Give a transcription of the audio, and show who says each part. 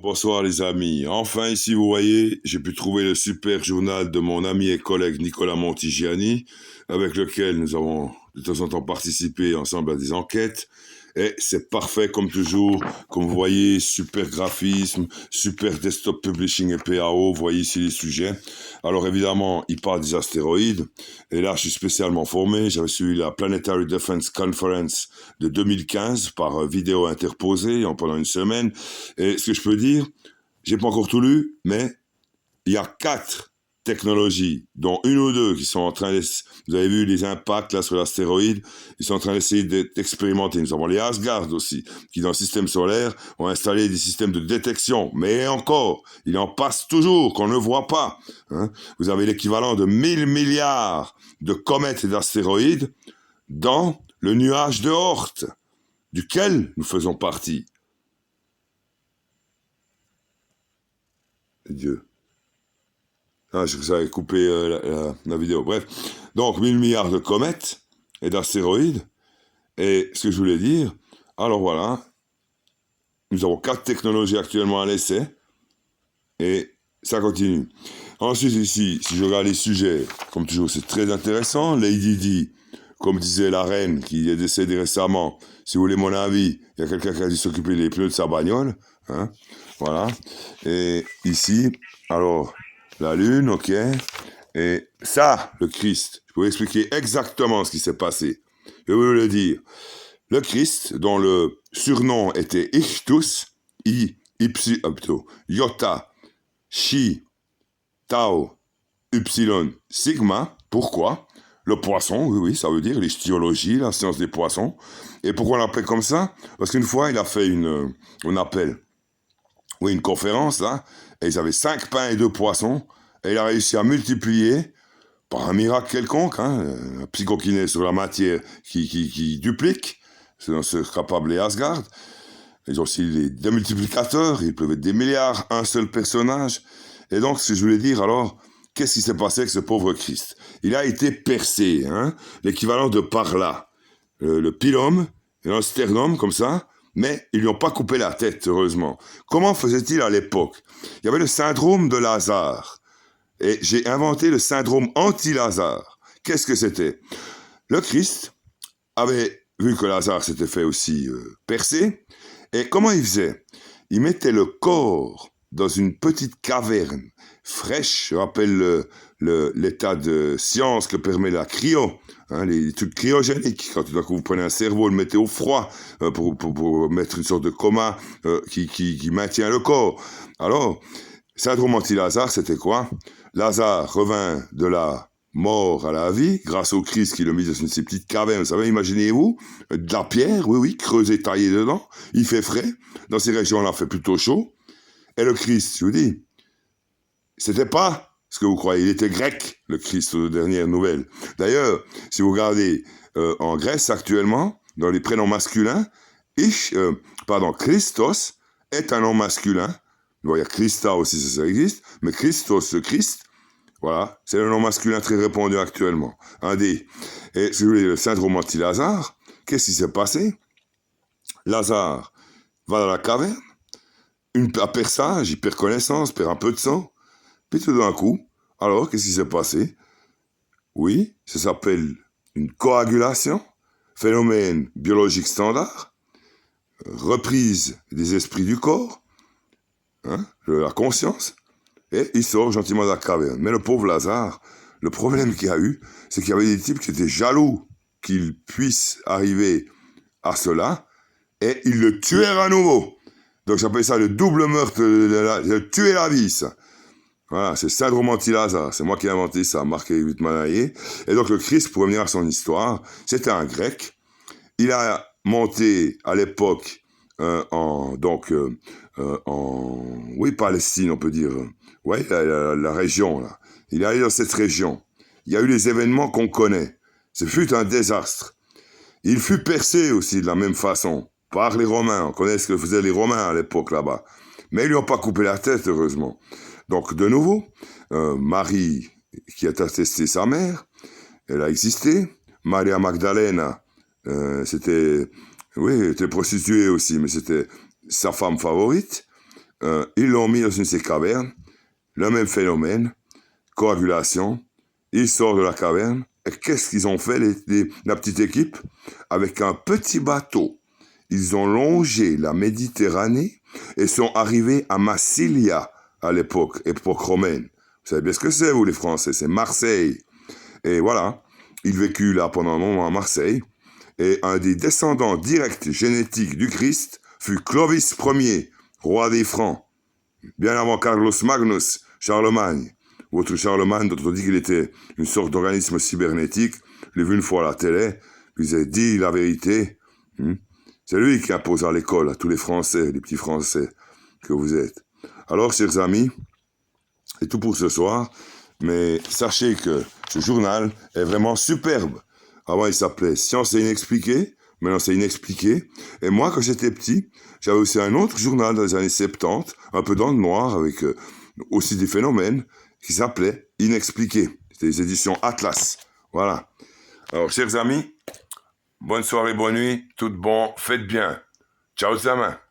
Speaker 1: Bonsoir les amis. Enfin ici vous voyez, j'ai pu trouver le super journal de mon ami et collègue Nicolas Montigiani, avec lequel nous avons de temps en temps participé ensemble à des enquêtes. Et c'est parfait comme toujours, comme vous voyez, super graphisme, super desktop publishing et PAO, vous voyez ici les sujets. Alors évidemment, il parle des astéroïdes, et là je suis spécialement formé, j'avais suivi la Planetary Defense Conference de 2015 par vidéo interposée pendant une semaine, et ce que je peux dire, j'ai pas encore tout lu, mais il y a 4 technologies, dont une ou deux qui sont en train de... Vous avez vu les impacts là sur l'astéroïde, ils sont en train d'essayer d'expérimenter. Nous avons les Asgard aussi, qui dans le système solaire ont installé des systèmes de détection. Mais encore, il en passe toujours, qu'on ne voit pas. Hein. Vous avez l'équivalent de 1000 milliards de comètes et d'astéroïdes dans le nuage de Oort, duquel nous faisons partie. Dieu. Ah, je vous avais coupé la vidéo. Bref, donc 1000 milliards de comètes et d'astéroïdes. Et ce que je voulais dire, alors voilà, nous avons 4 technologies actuellement à l'essai. Et ça continue. Ensuite ici, si je regarde les sujets, comme toujours, c'est très intéressant. Lady Di, comme disait la reine qui est décédée récemment, si vous voulez mon avis, il y a quelqu'un qui a dû s'occuper des pneus de sa bagnole. Hein, voilà. Et ici, alors... la Lune, ok. Et ça, le Christ, je peux vous expliquer exactement ce qui s'est passé. Je vais vous le dire. Le Christ, dont le surnom était Ichthus, Iota, Chi, Tau, Upsilon, Sigma. Pourquoi? Le poisson, oui, ça veut dire l'ichthyologie, la science des poissons. Et pourquoi on l'appelait comme ça? Parce qu'une fois, il a fait une conférence, là, et ils avaient 5 pains et 2 poissons, et il a réussi à multiplier, par un miracle quelconque, un psychokiné sur la matière qui duplique, c'est capable les Asgard. Ils ont aussi des démultiplicateurs, ils peuvent être des milliards, un seul personnage. Et donc, ce que je voulais dire, alors, qu'est-ce qui s'est passé avec ce pauvre Christ? Il a été percé, l'équivalent de par là, le pilum, et un sternum, comme ça, mais ils lui ont pas coupé la tête, heureusement. Comment faisait-il à l'époque? Il y avait le syndrome de Lazare. Et j'ai inventé le syndrome anti-Lazare. Qu'est-ce que c'était? Le Christ avait vu que Lazare s'était fait aussi percer. Et comment il faisait? Il mettait le corps dans une petite caverne fraîche. Je rappelle l'état de science que permet la cryo. Les trucs cryogéniques, quand tout d'un coup vous prenez un cerveau, le mettez au froid pour mettre une sorte de coma qui maintient le corps. Alors, syndrome anti-Lazare, c'était quoi? Lazare revint de la mort à la vie, grâce au Christ qui l'a mis dans une de ces petites cavernes, vous savez, imaginez-vous, de la pierre, oui, creusée, taillée dedans, il fait frais, dans ces régions-là, il fait plutôt chaud, et le Christ, je vous dis, c'était pas ce que vous croyez, il était grec, le Christ, aux dernières nouvelles. D'ailleurs, si vous regardez en Grèce actuellement, dans les prénoms masculins, Christos est un nom masculin. Bon, il y a Christa aussi, ça existe, mais Christos, Christ, voilà, c'est le nom masculin très répandu actuellement. Et si vous voulez, le syndrome anti-Lazare, qu'est-ce qui s'est passé? Lazare va dans la caverne, à perçage, il perd connaissance, perd un peu de sang, puis tout d'un coup, alors, qu'est-ce qui s'est passé? Oui, ça s'appelle une coagulation, phénomène biologique standard, reprise des esprits du corps, de la conscience, et il sort gentiment de la caverne. Mais le pauvre Lazare, le problème qu'il y a eu, c'est qu'il y avait des types qui étaient jaloux qu'il puisse arriver à cela, et ils le tuèrent à nouveau. Donc j'appelle ça le double meurtre, de tuer la vie, ça. Voilà, c'est syndrome anti-Lazare, c'est moi qui ai inventé ça, Marc Wittmann. Et donc le Christ, pour revenir à son histoire, c'était un grec. Il a monté à l'époque en Palestine, on peut dire. Ouais, la région, là. Il est allé dans cette région. Il y a eu les événements qu'on connaît. Ce fut un désastre. Il fut percé aussi de la même façon par les Romains. On connaît ce que faisaient les Romains à l'époque là-bas. Mais ils lui ont pas coupé la tête, heureusement. Donc, de nouveau, Marie, qui a attesté sa mère, elle a existé. Maria Magdalena, elle était prostituée aussi, mais c'était sa femme favorite. Ils l'ont mis dans une de ces cavernes, le même phénomène, coagulation. Il sort de la caverne, et qu'est-ce qu'ils ont fait, la petite équipe? Avec un petit bateau, ils ont longé la Méditerranée et sont arrivés à Massilia à l'époque, époque romaine. Vous savez bien ce que c'est, vous les Français, c'est Marseille. Et voilà, ils vécurent là pendant un moment à Marseille, et un des descendants directs génétiques du Christ fut Clovis Ier, roi des Francs, bien avant Carlos Magnus, Charlemagne. Votre Charlemagne, dont on dit qu'il était une sorte d'organisme cybernétique, je l'ai vu une fois à la télé, puis il a dit la vérité. C'est lui qui impose à l'école à tous les Français, les petits Français que vous êtes. Alors, chers amis, c'est tout pour ce soir, mais sachez que ce journal est vraiment superbe. Avant, il s'appelait Science et Inexpliqué, maintenant c'est Inexpliqué. Et moi, quand j'étais petit, j'avais aussi un autre journal dans les années 70, un peu dans le noir, avec aussi des phénomènes, qui s'appelait Inexpliqué. C'était les éditions Atlas. Voilà. Alors, chers amis, bonne soirée, bonne nuit, tout bon, faites bien. Ciao, Zama.